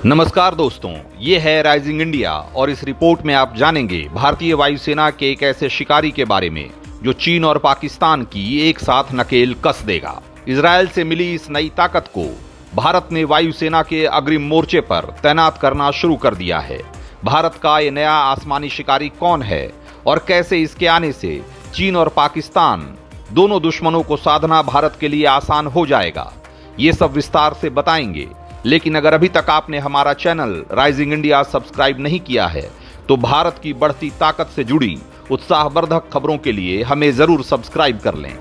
नमस्कार दोस्तों, ये है राइजिंग इंडिया और इस रिपोर्ट में आप जानेंगे भारतीय वायुसेना के एक ऐसे शिकारी के बारे में जो चीन और पाकिस्तान की एक साथ नकेल कस देगा। इजरायल से मिली इस नई ताकत को भारत ने वायुसेना के अग्रिम मोर्चे पर तैनात करना शुरू कर दिया है। भारत का ये नया आसमानी शिकारी कौन है और कैसे इसके आने से चीन और पाकिस्तान दोनों दुश्मनों को साधना भारत के लिए आसान हो जाएगा, ये सब विस्तार से बताएंगे। लेकिन अगर अभी तक आपने हमारा चैनल राइजिंग इंडिया सब्सक्राइब नहीं किया है तो भारत की बढ़ती ताकत से जुड़ी उत्साहवर्धक खबरों के लिए हमें जरूर सब्सक्राइब कर लें।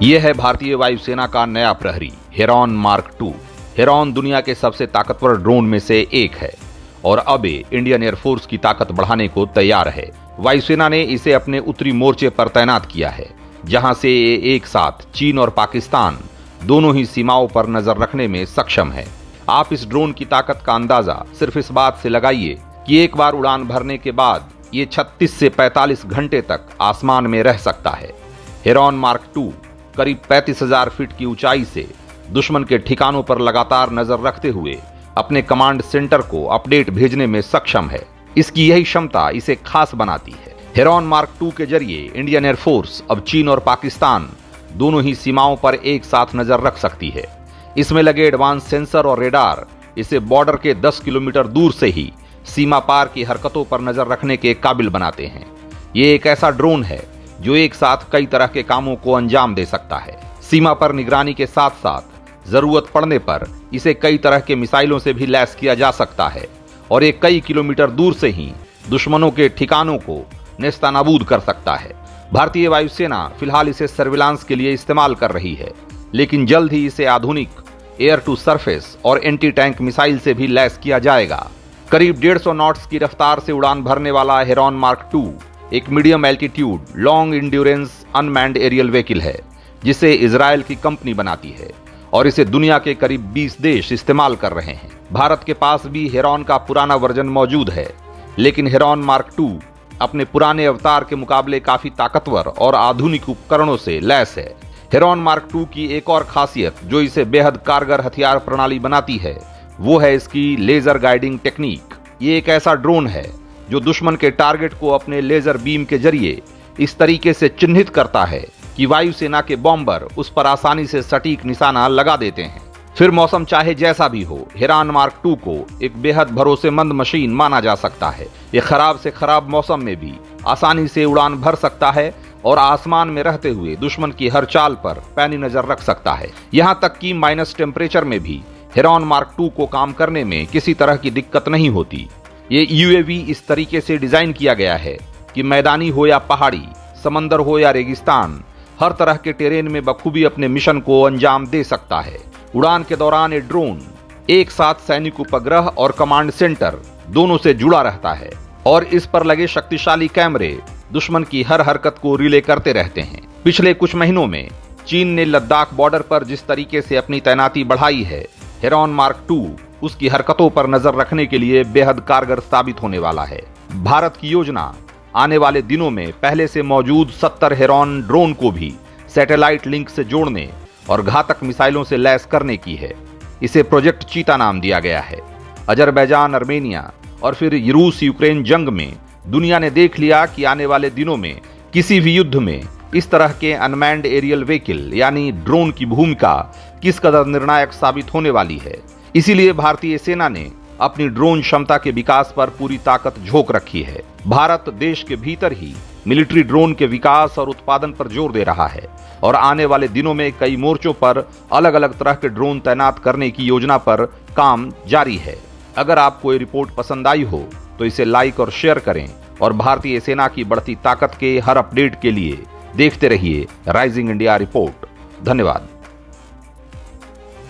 यह है भारतीय वायुसेना का नया प्रहरी हेरॉन मार्क 2। हेरॉन दुनिया के सबसे ताकतवर ड्रोन में से एक है और अब इंडियन एयरफोर्स की ताकत बढ़ाने को तैयार है। वायुसेना ने इसे अपने उत्तरी मोर्चे पर तैनात किया है, जहां से ये एक साथ चीन और पाकिस्तान दोनों ही सीमाओं पर नजर रखने में सक्षम है। आप इस ड्रोन की ताकत का अंदाजा सिर्फ इस बात से लगाइए कि एक बार उड़ान भरने के बाद ये 36 से 45 घंटे तक आसमान में रह सकता है। हेरॉन मार्क 2 करीब 35,000 फीट की ऊंचाई से दुश्मन के ठिकानों पर लगातार नजर रखते हुए अपने कमांड सेंटर को अपडेट भेजने में सक्षम है। इसकी यही क्षमता इसे खास बनाती है। हेरॉन मार्क 2 के जरिए इंडियन एयरफोर्स अब चीन और पाकिस्तान दोनों ही सीमाओं पर एक साथ नजर रख सकती है। इसमें लगे एडवांस सेंसर और रेडार इसे बॉर्डर के 10 किलोमीटर दूर से ही सीमा पार की हरकतों पर नजर रखने के काबिल बनाते हैं। ये एक ऐसा ड्रोन है जो एक साथ कई तरह के कामों को अंजाम दे सकता है। सीमा पर निगरानी के साथ साथ जरूरत पड़ने पर इसे कई तरह के मिसाइलों से भी लैस किया जा सकता है और ये कई किलोमीटर दूर से ही दुश्मनों के ठिकानों को नेस्तनाबूद कर सकता है। भारतीय वायुसेना फिलहाल इसे सर्विलांस के लिए इस्तेमाल कर रही है, लेकिन जल्द ही इसे आधुनिक एयर टू सरफेस और एंटी टैंक मिसाइल से भी लैस किया जाएगा। करीब 150 नॉट्स की रफ्तार से उड़ान भरने वाला हेरॉन मार्क 2 एक medium altitude long endurance unmanned aerial vehicle है, जिसे इजरायल की कंपनी बनाती है और इसे दुनिया के करीब 20 देश इस्तेमाल कर रहे हैं। भारत के पास भी हेरॉन का पुराना वर्जन मौजूद है, लेकिन हेरॉन मार्क 2 अपने पुराने अवतार के मुकाबले काफी ताकतवर और आधुनिक उपकरणों से लैस है। हेरॉन मार्क 2 की एक और खासियत जो इसे बेहद कारगर हथियार प्रणाली बनाती है वो है इसकी लेजर गाइडिंग टेक्निक। ये एक ऐसा ड्रोन है जो दुश्मन के टारगेट को अपने लेजर बीम के जरिए इस तरीके से चिन्हित करता है कि वायुसेना के बॉम्बर उस पर आसानी से सटीक निशाना लगा देते हैं। फिर मौसम चाहे जैसा भी हो, हेरॉन मार्क 2 को एक बेहद भरोसेमंद मशीन माना जा सकता है। ये खराब से खराब मौसम में भी आसानी से उड़ान भर सकता है और आसमान में रहते हुए दुश्मन की हर चाल पर पैनी नजर रख सकता है। यहाँ तक कि माइनस टेम्परेचर में भी हेरॉन मार्क 2 को काम करने में किसी तरह की दिक्कत नहीं होती। ये यूएवी इस तरीके से डिजाइन किया गया है कि मैदानी हो या पहाड़ी, समंदर हो या रेगिस्तान, हर तरह के टेरेन में बखूबी अपने मिशन को अंजाम दे सकता है। उड़ान के दौरान ये ड्रोन एक साथ सैनिक उपग्रह और कमांड सेंटर दोनों से जुड़ा रहता है और इस पर लगे शक्तिशाली कैमरे दुश्मन की हर हरकत को रिले करते रहते हैं। पिछले कुछ महीनों में चीन ने लद्दाख बॉर्डर पर जिस तरीके से अपनी तैनाती बढ़ाई है, हेरॉन मार्क 2 उसकी हरकतों पर नजर रखने के लिए बेहद कारगर साबित होने वाला है। भारत की योजना आने वाले दिनों में पहले से मौजूद 70 हेरॉन ड्रोन को भी सैटेलाइट लिंक से जोड़ने और घातक मिसाइलों से लैस करने की है। इसे प्रोजेक्ट चीता नाम दिया गया है। अजरबैजान, अर्मेनिया और फिर रूस यूक्रेन जंग में दुनिया ने देख लिया कि आने वाले दिनों में किसी भी युद्ध में इस तरह के अनमैन्ड एरियल व्हीकल यानी ड्रोन की भूमिका किस कदर निर्णायक साबित होने वाली है। इसीलिए भारतीय सेना ने अपनी ड्रोन क्षमता के विकास पर पूरी ताकत झोंक रखी है। भारत देश के भीतर ही मिलिट्री ड्रोन के विकास और उत्पादन पर जोर दे रहा है और आने वाले दिनों में कई मोर्चों पर अलग अलग तरह के ड्रोन तैनात करने की योजना पर काम जारी है। अगर आपको ये रिपोर्ट पसंद आई हो तो इसे लाइक और शेयर करें और भारतीय सेना की बढ़ती ताकत के हर अपडेट के लिए देखते रहिए राइजिंग इंडिया रिपोर्ट। धन्यवाद।